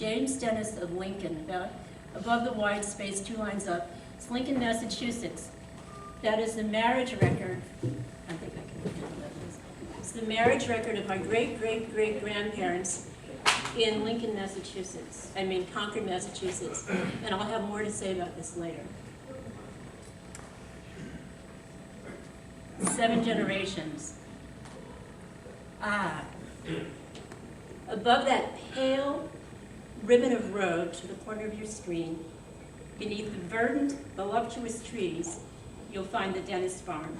James Dennis of Lincoln, about above the wide space, 2 lines up. It's Lincoln, Massachusetts. That is the marriage record. I think I can handle that. It's the marriage record of my great-great-great-grandparents in Lincoln, Massachusetts. I mean, Concord, Massachusetts. And I'll have more to say about this later. 7 generations. Above that pale ribbon of road to the corner of your screen, beneath the verdant, voluptuous trees, you'll find the Denises farm.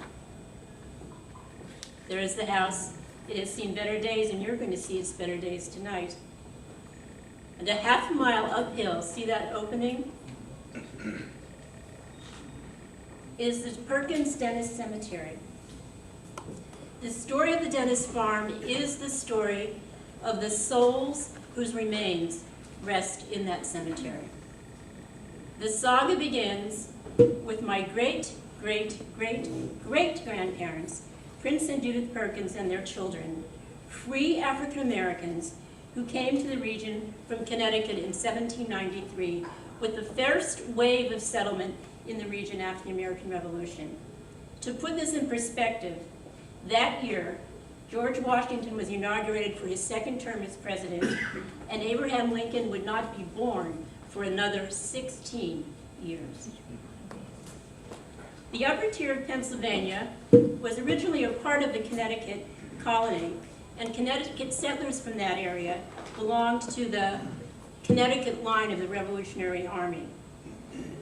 There is the house. It has seen better days, and you're going to see its better days tonight. And a half-mile uphill, see that opening? Is the Perkins Denise Cemetery. The story of the Denises farm is the story of the souls whose remains rest in that cemetery. The saga begins with my great-great-great-great-grandparents, Prince and Judith Perkins and their children, free African Americans who came to the region from Connecticut in 1793 with the first wave of settlement in the region after the American Revolution. To put this in perspective, that year, George Washington was inaugurated for his 2nd term as president, and Abraham Lincoln would not be born for another 16 years. The upper tier of Pennsylvania was originally a part of the Connecticut colony, and Connecticut settlers from that area belonged to the Connecticut line of the Revolutionary Army.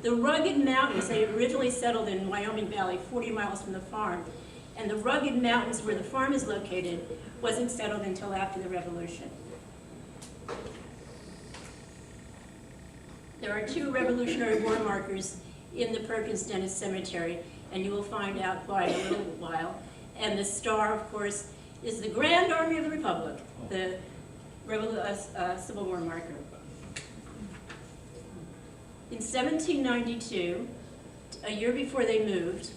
The rugged mountains, they originally settled in Wyoming Valley, 40 miles from the farm, and the rugged mountains where the farm is located wasn't settled until after the Revolution. There are 2 Revolutionary War markers in the Perkins Denise Cemetery, and you will find out why in a little while. And the star, of course, is the Grand Army of the Republic, the Civil War marker. In 1792, a year before they moved,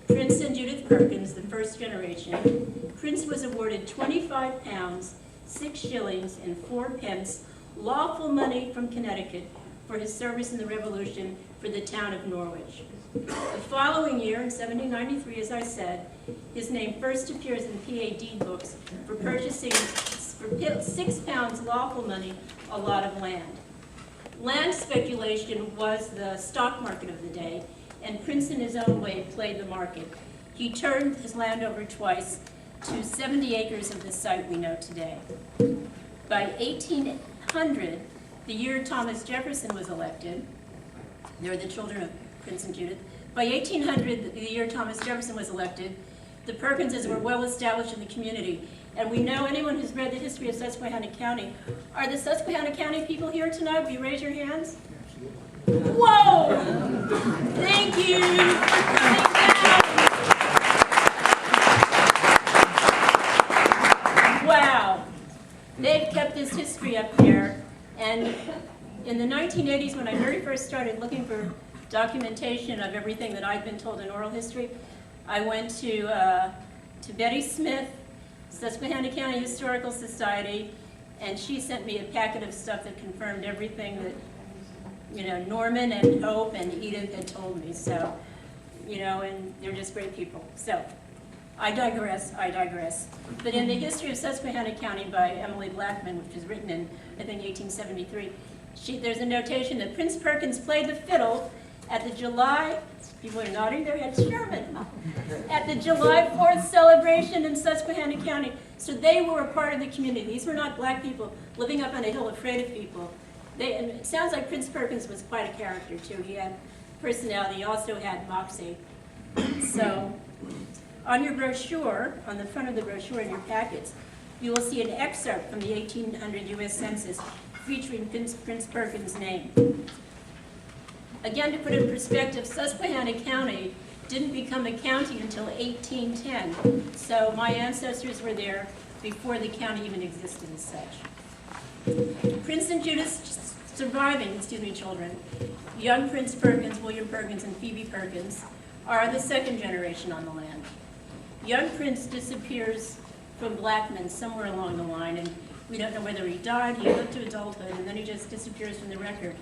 Prince and Judith Perkins, the first generation, Prince was awarded 25 pounds, 6 shillings, and 4 pence lawful money from Connecticut for his service in the Revolution for the town of Norwich. The following year, in 1793, as I said, his name first appears in PAD books for purchasing, for 6 pounds lawful money, a lot of land. Land speculation was the stock market of the day, and Prince in his own way played the market. He turned his land over twice to 70 acres of the site we know today. By 1800, the year Thomas Jefferson was elected, they were the children of Prince and Judith. By 1800, the year Thomas Jefferson was elected, the Perkinses were well established in the community. And we know, anyone who's read the history of Susquehanna County, are the Susquehanna County people here tonight? Will you raise your hands? Whoa! Thank you. Wow. They've kept this history up there. And in the 1980s, when I very first started looking for documentation of everything that I'd been told in oral history, I went to Betty Smith, Susquehanna County Historical Society, and she sent me a packet of stuff that confirmed everything that, you know, Norman and Hope and Edith had told me. So, you know, and they're just great people. So, I digress. But in the History of Susquehanna County by Emily Blackman, which was written in, I think, 1873, there's a notation that Prince Perkins played the fiddle at the July, people are nodding their heads, Sherman, at the July 4th celebration in Susquehanna County. So they were a part of the community. These were not black people living up on a hill afraid of people. And it sounds like Prince Perkins was quite a character too. He had personality, he also had moxie. So on your brochure, on the front of the brochure in your packets, you will see an excerpt from the 1800 U.S. Census featuring Prince Perkins' name. Again, to put it in perspective, Susquehanna County didn't become a county until 1810. So my ancestors were there before the county even existed as such. Prince and Judith's surviving, children, young Prince Perkins, William Perkins, and Phoebe Perkins, are the 2nd generation on the land. Young Prince disappears from Blackman somewhere along the line, and We don't know whether he died, he lived to adulthood, and then he just disappears from the record.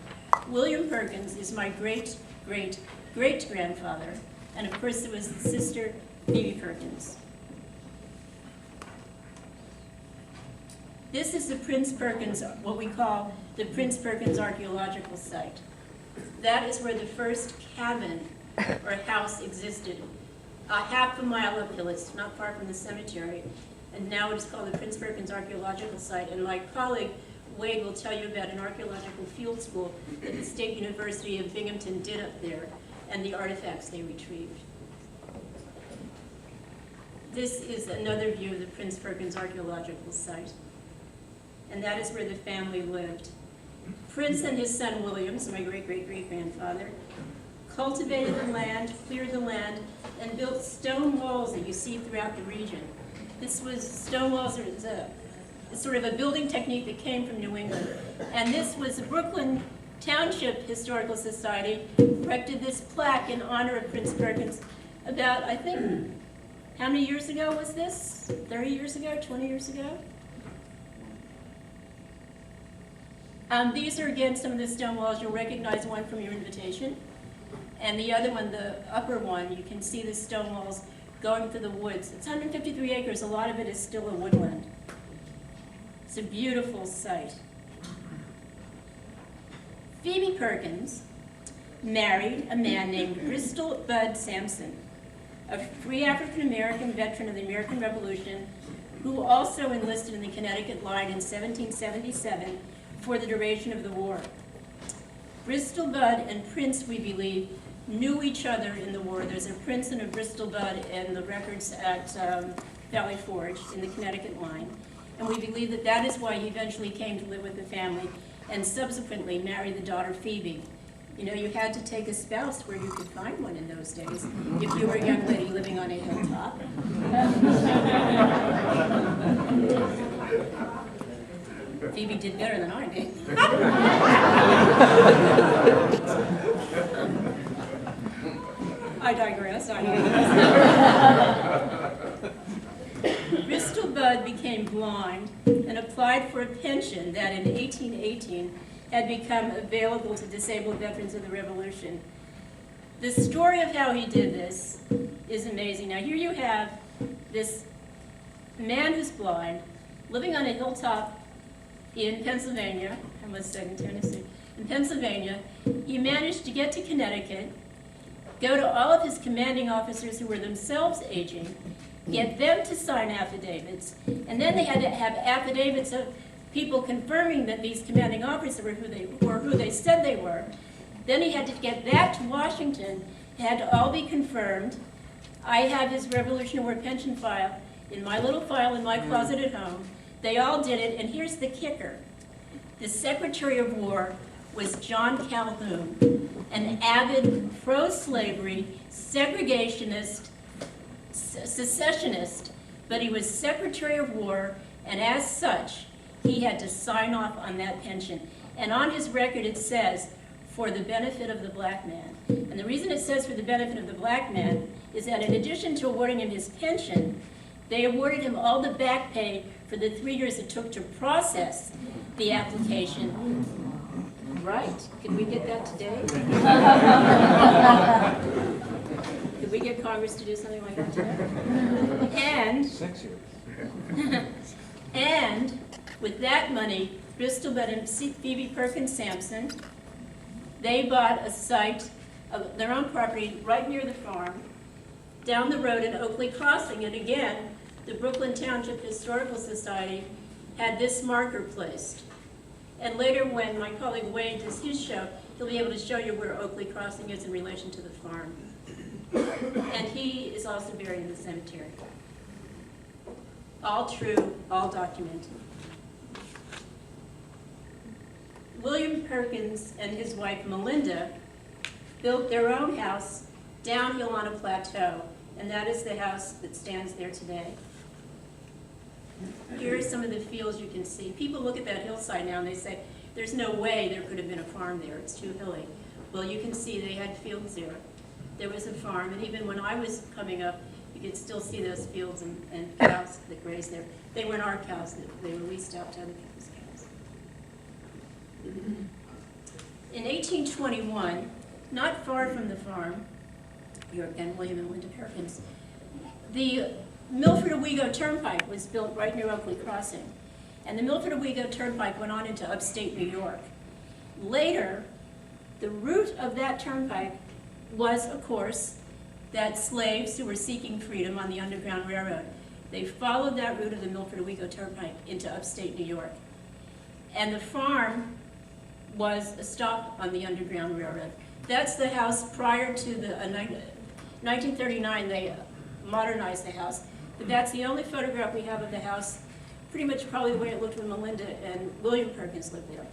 William Perkins is my great-great-great-grandfather, and of course there was his sister, Phoebe Perkins. This is the Prince Perkins, what we call the Prince Perkins Archaeological Site. That is where the first cabin or house existed. Half a mile uphill, it's not far from the cemetery, and now it is called the Prince Perkins Archaeological Site. And my colleague Wade will tell you about an archaeological field school that the State University of Binghamton did up there and the artifacts they retrieved. This is another view of the Prince Perkins Archaeological Site, and that is where the family lived. Prince and his son Williams, my great-great-great-grandfather, cultivated the land, cleared the land, and built stone walls that you see throughout the region. This was, stone walls are sort of a building technique that came from New England. And this was the Brooklyn Township Historical Society erected this plaque in honor of Prince Perkins about, I think, how many years ago was this? 30 years ago, 20 years ago? These are, again, some of the stone walls. You'll recognize one from your invitation. And the other one, the upper one, you can see the stone walls going through the woods. It's 153 acres. A lot of it is still a woodland. It's a beautiful site. Phoebe Perkins married a man named Bristol Bud Sampson, a free African-American veteran of the American Revolution who also enlisted in the Connecticut Line in 1777 for the duration of the war. Bristol Bud and Prince, we believe, knew each other in the war. There's a Prince and a Bristol Bud in the records at Valley Forge in the Connecticut Line. And we believe that that is why he eventually came to live with the family and subsequently married the daughter Phoebe. You know, you had to take a spouse where you could find one in those days if you were a young lady living on a hilltop. Phoebe did better than I did. I digress. Bristol Bud became blind and applied for a pension that in 1818 had become available to disabled veterans of the Revolution. The story of how he did this is amazing. Now here you have this man who's blind, living on a hilltop in Pennsylvania, I almost said in Tennessee, in Pennsylvania. He managed to get to Connecticut, go to all of his commanding officers who were themselves aging, get them to sign affidavits, and then they had to have affidavits of people confirming that these commanding officers were who they said they were. Then he had to get that to Washington. It had to all be confirmed. I have his Revolutionary War pension file in my little file in my closet at home. They all did it, and here's the kicker. The Secretary of War was John Calhoun, an avid pro-slavery, segregationist, secessionist, but he was Secretary of War, and as such, he had to sign off on that pension. And on his record it says, for the benefit of the black man. And the reason it says for the benefit of the black man is that in addition to awarding him his pension, they awarded him all the back pay for the 3 years it took to process the application. Right, could we get that today? Could we get Congress to do something like that today? And 6 years. And with that money, Bristol Bud and Phoebe Perkins Sampson, they bought a site of their own property right near the farm, down the road in Oakley Crossing. And again, the Brooklyn Township Historical Society had this marker placed. And later when my colleague Wade does his show, he'll be able to show you where Oakley Crossing is in relation to the farm. And he is also buried in the cemetery. All true, all documented. William Perkins and his wife Melinda built their own house downhill on a plateau, and that is the house that stands there today. Here are some of the fields you can see. People look at that hillside now and they say, there's no way there could have been a farm there, it's too hilly. Well, you can see they had fields there. There was a farm, and even when I was coming up, You could still see those fields and cows that graze there. They weren't our cows, they were leased out to other people's cows. In 1821, not far from the farm, here again, William and Linda Perkins, the Milford-Owego Turnpike was built right near Oakley Crossing. And the Milford-Owego Turnpike went on into upstate New York. Later, the route of that turnpike was, of course, that slaves who were seeking freedom on the Underground Railroad. They followed that route of the Milford-Owego Turnpike into upstate New York. And the farm was a stop on the Underground Railroad. That's the house prior to the 1939, they modernized the house. But that's the only photograph we have of the house, pretty much probably the way it looked when Melinda and William Perkins lived there.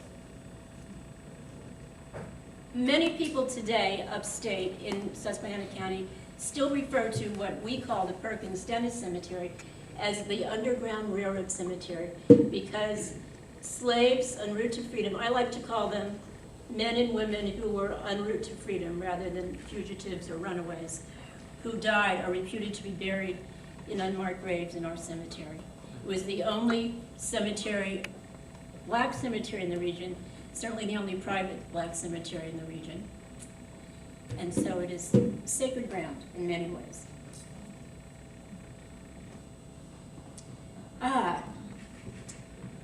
Many people today upstate in Susquehanna County still refer to what we call the Perkins Dennis Cemetery as the Underground Railroad Cemetery, because slaves en route to freedom, I like to call them men and women who were en route to freedom rather than fugitives or runaways, who died are reputed to be buried in unmarked graves in our cemetery. It was the only cemetery, black cemetery in the region, certainly the only private black cemetery in the region. And so it is sacred ground in many ways.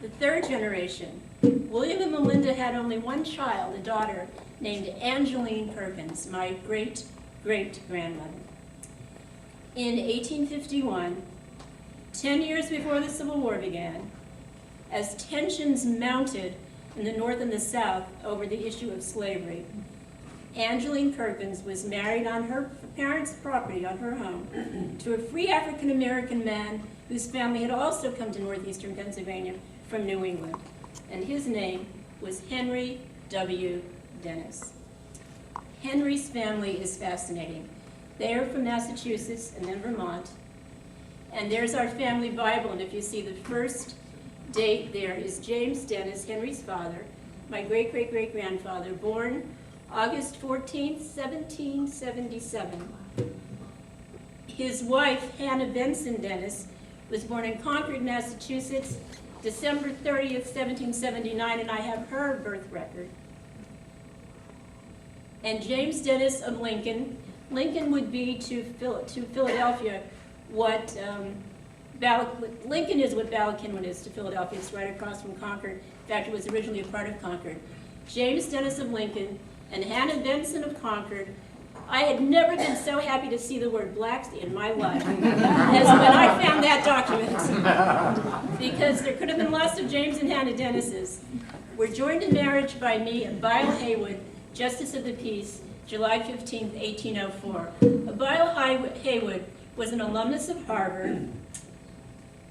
The third generation. William and Melinda had only one child, a daughter named Angeline Perkins, my great-great-grandmother. In 1851, 10 years before the Civil War began, as tensions mounted in the North and the South over the issue of slavery, Angeline Perkins was married on her parents' property, on her home, to a free African-American man whose family had also come to northeastern Pennsylvania from New England, and his name was Henry W. Dennis. Henry's family is fascinating. They are from Massachusetts and then Vermont, and there's our family Bible, and if you see the first date there is James Dennis, Henry's father, my great-great-great-grandfather, born August 14th, 1777. His wife, Hannah Benson Dennis, was born in Concord, Massachusetts, December 30th, 1779, and I have her birth record. And James Dennis of Lincoln. Lincoln would be to Philadelphia what Lincoln is what Ballackinwood is to Philadelphia. It's right across from Concord. In fact, it was originally a part of Concord. James Dennis of Lincoln and Hannah Benson of Concord. I had never been so happy to see the word blacks in my life as when I found that document. Because there could have been lots of James and Hannah Dennises. We're joined in marriage by me and Bile Haywood, Justice of the Peace, July 15, 1804. Bile Haywood was an alumnus of Harvard.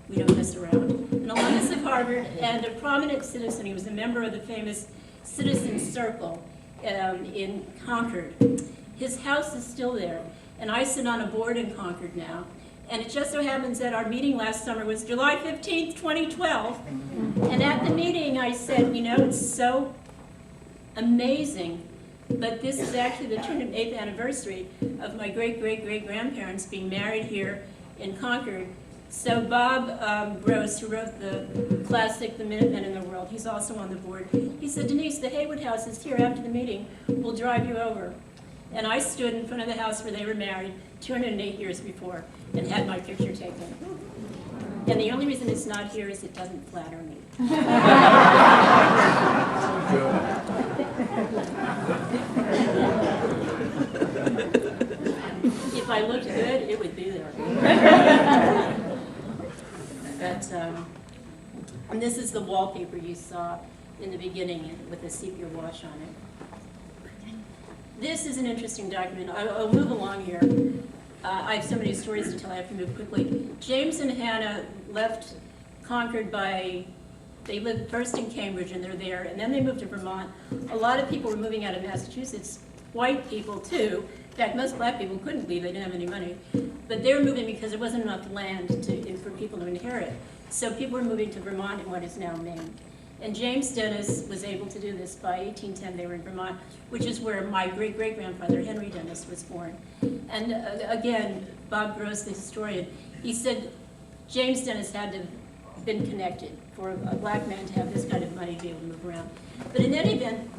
We don't mess around. An alumnus of Harvard and a prominent citizen. He was a member of the famous Citizens Circle in Concord. His house is still there, and I sit on a board in Concord now. And it just so happens that our meeting last summer was July 15th, 2012. And at the meeting I said, you know, it's so amazing, but this is actually the 208th anniversary of my great-great-great-grandparents being married here in Concord. So Bob Gross, who wrote the classic The Minutemen in the World, he's also on the board. He said, Denise, the Haywood house is here after the meeting. We'll drive you over. And I stood in front of the house where they were married 208 years before and had my picture taken. And the only reason it's not here is it doesn't flatter me. If I looked good, it would be there. But, and this is the wallpaper you saw in the beginning with the sepia wash on it. This is an interesting document. I'll move along here. I have so many stories to tell, I have to move quickly. James and Hannah left Concord they lived first in Cambridge and they're there, and then they moved to Vermont. A lot of people were moving out of Massachusetts, white people too. In fact, most black people couldn't leave, they didn't have any money. But they were moving because there wasn't enough land for people to inherit. So people were moving to Vermont and what is now Maine. And James Dennis was able to do this by 1810. They were in Vermont, which is where my great-great-grandfather, Henry Dennis, was born. And again, Bob Gross, the historian, he said James Dennis had to have been connected for a black man to have this kind of money to be able to move around. But in any event,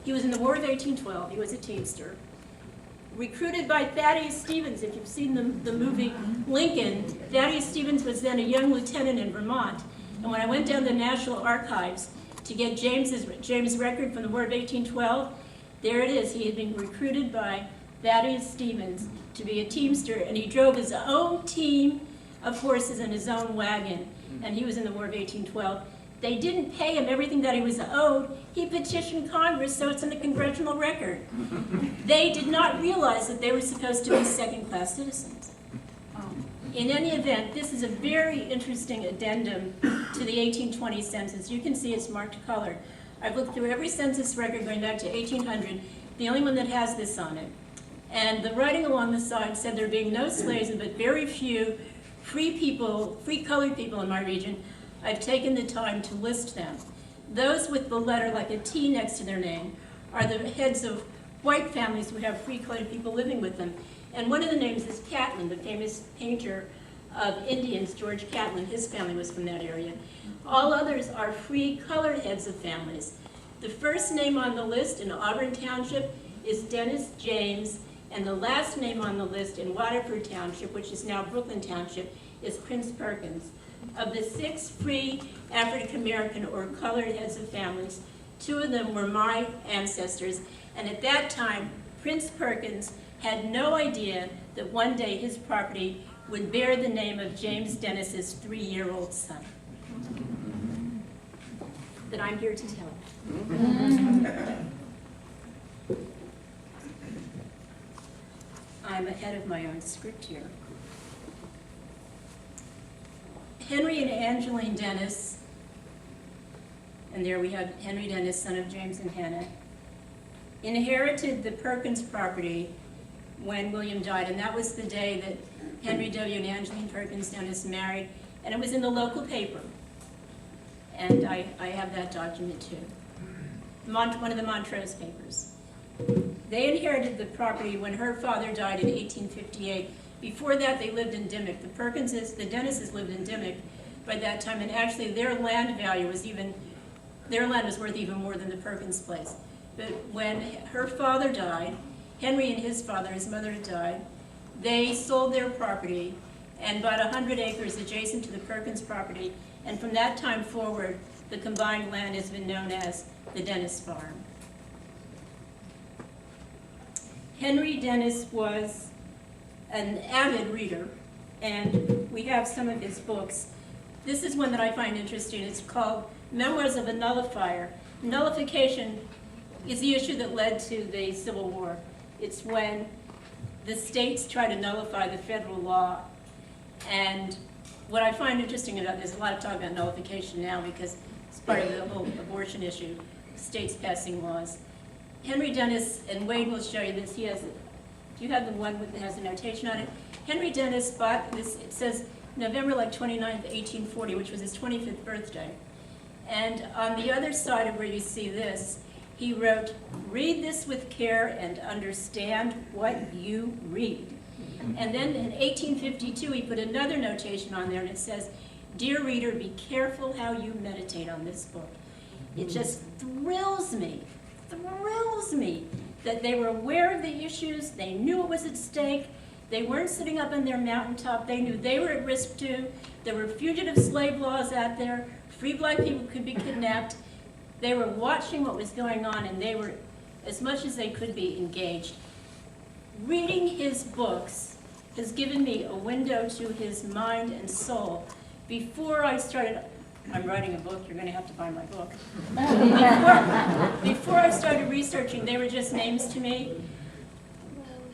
he was in the War of 1812. He was a teamster. Recruited by Thaddeus Stevens, if you've seen the movie Lincoln, Thaddeus Stevens was then a young lieutenant in Vermont. And when I went down to the National Archives to get James' record from the War of 1812, there it is. He had been recruited by Thaddeus Stevens to be a teamster, and he drove his own team of horses in his own wagon, and he was in the War of 1812. They didn't pay him everything that he was owed. He petitioned Congress, so it's in the congressional record. They did not realize that they were supposed to be second-class citizens. In any event, this is a very interesting addendum to the 1820 census. You can see it's marked colored. I've looked through every census record going back to 1800, the only one that has this on it. And the writing along the side said there being no slaves, but very few free people, free colored people in my region. I've taken the time to list them. Those with the letter like a T next to their name are the heads of white families who have free colored people living with them. And one of the names is Catlin, the famous painter of Indians, George Catlin. His family was from that area. All others are free colored heads of families. The first name on the list in Auburn Township is Dennis James, and the last name on the list in Waterford Township, which is now Brooklyn Township, is Prince Perkins. Of the 6 free African American or colored heads of families, 2 of them were my ancestors, and at that time, Prince Perkins had no idea that one day his property would bear the name of James Dennis's 3-year-old son. That I'm here to tell. I'm ahead of my own script here. Henry and Angeline Dennis, and there we have Henry Dennis, son of James and Hannah, inherited the Perkins property when William died, and that was the day that Henry W. and Angeline Perkins Dennis married, and it was in the local paper. And I have that document too. One of the Montrose papers. They inherited the property when her father died in 1858. Before that, they lived in Dimmock. The Denises lived in Dimmock by that time, and actually their land value was their land was worth even more than the Perkins place. But when her father died, Henry and his father, his mother had died, they sold their property and bought 100 acres adjacent to the Perkins property, and from that time forward, the combined land has been known as the Dennis Farm. Henry Dennis was an avid reader, and we have some of his books. This is one that I find interesting. It's called Memoirs of a Nullifier. Nullification is the issue that led to the Civil War. It's when the states try to nullify the federal law. And what I find interesting about this, a lot of talk about nullification now because it's part of the whole abortion issue, states passing laws. Henry Dennis, and Wade will show you this, do you have the one that has the notation on it? Henry Dennis bought this, it says November 29th, 1840, which was his 25th birthday. And on the other side of where you see this, he wrote, "Read this with care and understand what you read." And then in 1852, he put another notation on there, and it says, "Dear reader, be careful how you meditate on this book." It just thrills me that they were aware of the issues, they knew what was at stake, they weren't sitting up on their mountaintop, they knew they were at risk too, there were fugitive slave laws out there, free black people could be kidnapped, they were watching what was going on, and they were, as much as they could be, engaged. Reading his books has given me a window to his mind and soul. Before I started, I'm writing a book, you're going to have to buy my book. Before I started researching, they were just names to me.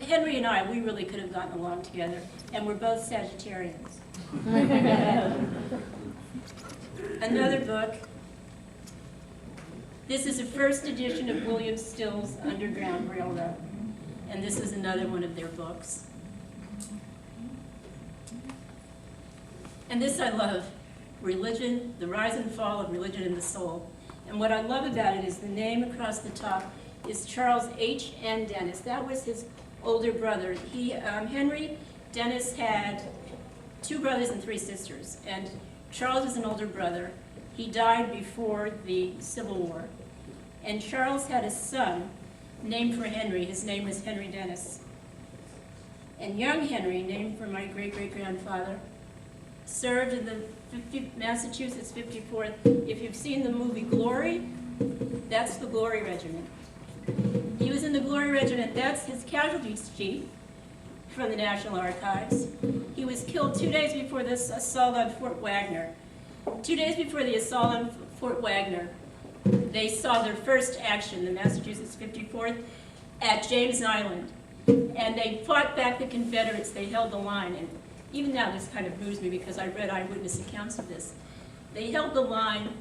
Henry and I, we really could have gotten along together, and we're both Sagittarians. Another book. This is a first edition of William Still's Underground Railroad, and this is another one of their books. And this I love. Religion, the Rise and Fall of Religion in the Soul. And what I love about it is the name across the top is Charles H. N. Dennis. That was his older brother. Henry Dennis had 2 brothers and 3 sisters, and Charles is an older brother. He died before the Civil War. And Charles had a son named for Henry. His name was Henry Dennis. And young Henry, named for my great-great-grandfather, served in the Massachusetts 54th. If you've seen the movie Glory, that's the Glory Regiment. He was in the Glory Regiment. That's his casualties sheet from the National Archives. He was killed 2 days before this assault on Fort Wagner. 2 days before the assault on Fort Wagner, they saw their first action, the Massachusetts 54th, at James Island. And they fought back the Confederates. They held the line. And even now, this kind of moves me because I read eyewitness accounts of this. They held the line.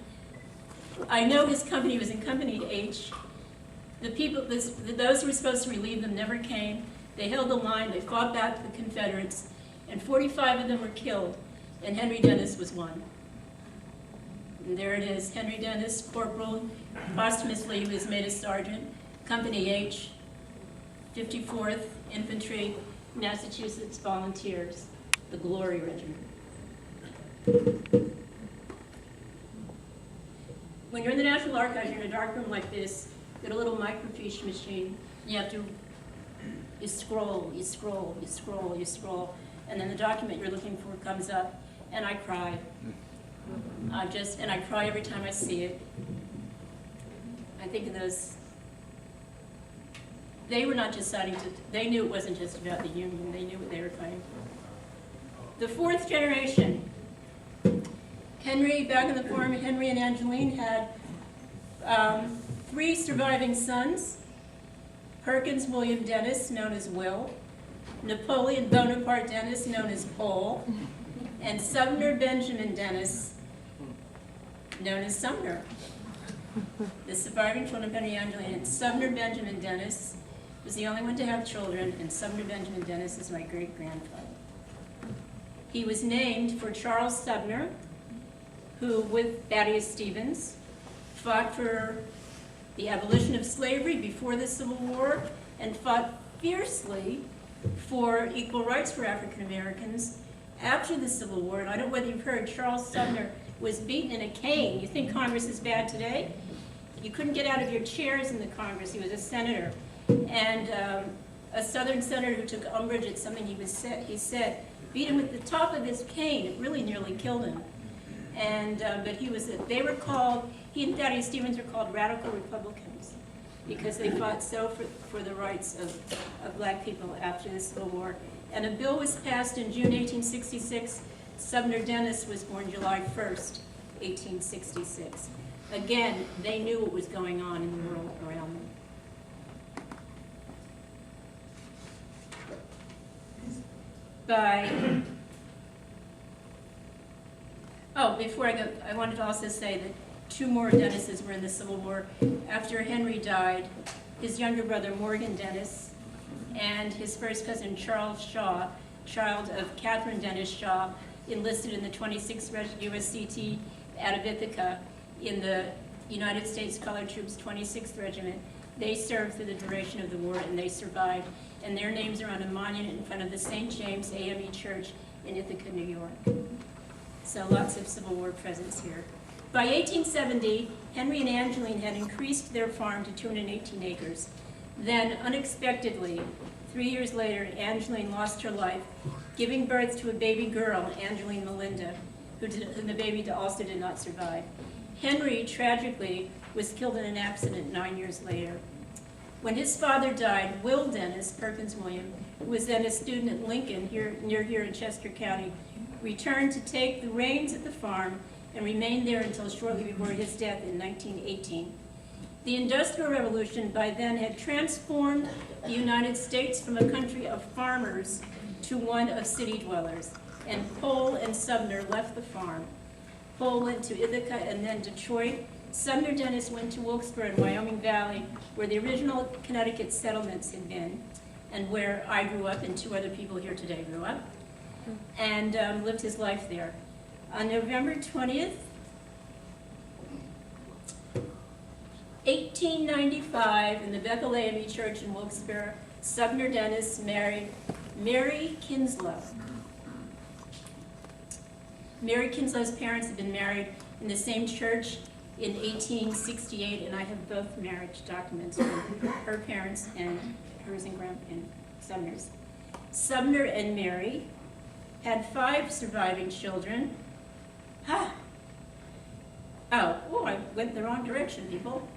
I know his company was in Company H. The people, those who were supposed to relieve them never came. They held the line. They fought back the Confederates. And 45 of them were killed. And Henry Dennis was one. And there it is, Henry Dennis, corporal. Posthumously, he was made a sergeant. Company H, 54th Infantry, Massachusetts Volunteers, the Glory Regiment. When you're in the National Archives, you're in a dark room like this, you got a little microfiche machine. You have to, you scroll, you scroll, you scroll, you scroll, and then the document you're looking for comes up, and I cry. And I cry every time I see it. I think of those, they were not just citing, they knew it wasn't just about the Union, they knew what they were fighting for. The 4th generation, Henry, back on the farm, Henry and Angeline had 3 surviving sons, Perkins William Dennis, known as Will, Napoleon Bonaparte Dennis, known as Paul, and Sumner Benjamin Dennis, known as Sumner. The surviving children of Henry and Angeline, and Sumner Benjamin Dennis was the only one to have children, and Sumner Benjamin Dennis is my great-grandfather. He was named for Charles Sumner, who, with Thaddeus Stevens, fought for the abolition of slavery before the Civil War and fought fiercely for equal rights for African Americans after the Civil War. And I don't know whether you've heard, Charles Sumner was beaten in a cane. You think Congress is bad today? You couldn't get out of your chairs in the Congress. He was a senator. And a Southern senator who took umbrage at something he said, beat him with the top of his cane. It really nearly killed him. And but they were called, he and Thaddeus Stevens were called radical Republicans because they fought so for the rights of black people after the Civil War. And a bill was passed in June 1866. Sumner Dennis was born July 1st, 1866. Again, they knew what was going on in the world around them. Before I go, I wanted to also say that 2 more Dennises were in the Civil War. After Henry died, his younger brother Morgan Dennis and his first cousin Charles Shaw, child of Catherine Dennis Shaw, enlisted in the 26th USCT out of Ithaca in the United States Colored Troops 26th Regiment. They served through the duration of the war and they survived. And their names are on a monument in front of the St. James AME Church in Ithaca, New York. So lots of Civil War presence here. By 1870, Henry and Angeline had increased their farm to 218 acres. Then, unexpectedly, 3 years later, Angeline lost her life, giving birth to a baby girl, Angeline Melinda, who the baby also did not survive. Henry, tragically, was killed in an accident 9 years later. When his father died, Will Dennis, Perkins William, who was then a student at Lincoln, near here in Chester County, returned to take the reins at the farm and remained there until shortly before his death in 1918. The Industrial Revolution by then had transformed the United States from a country of farmers to one of city dwellers, and Cole and Sumner left the farm. Cole went to Ithaca and then Detroit. Sumner Dennis went to Wilkesboro in Wyoming Valley, where the original Connecticut settlements had been, and where I grew up and 2 other people here today grew up, and lived his life there. On November 20th, 1895, in the Bethlehem Church in Wilkes-Barre, Sumner Dennis married Mary Kinslow. Mary Kinslow's parents had been married in the same church in 1868, and I have both marriage documents from her parents and hers and Sumner's. Sumner and Mary had 5 surviving children. Oh, I went the wrong direction, people.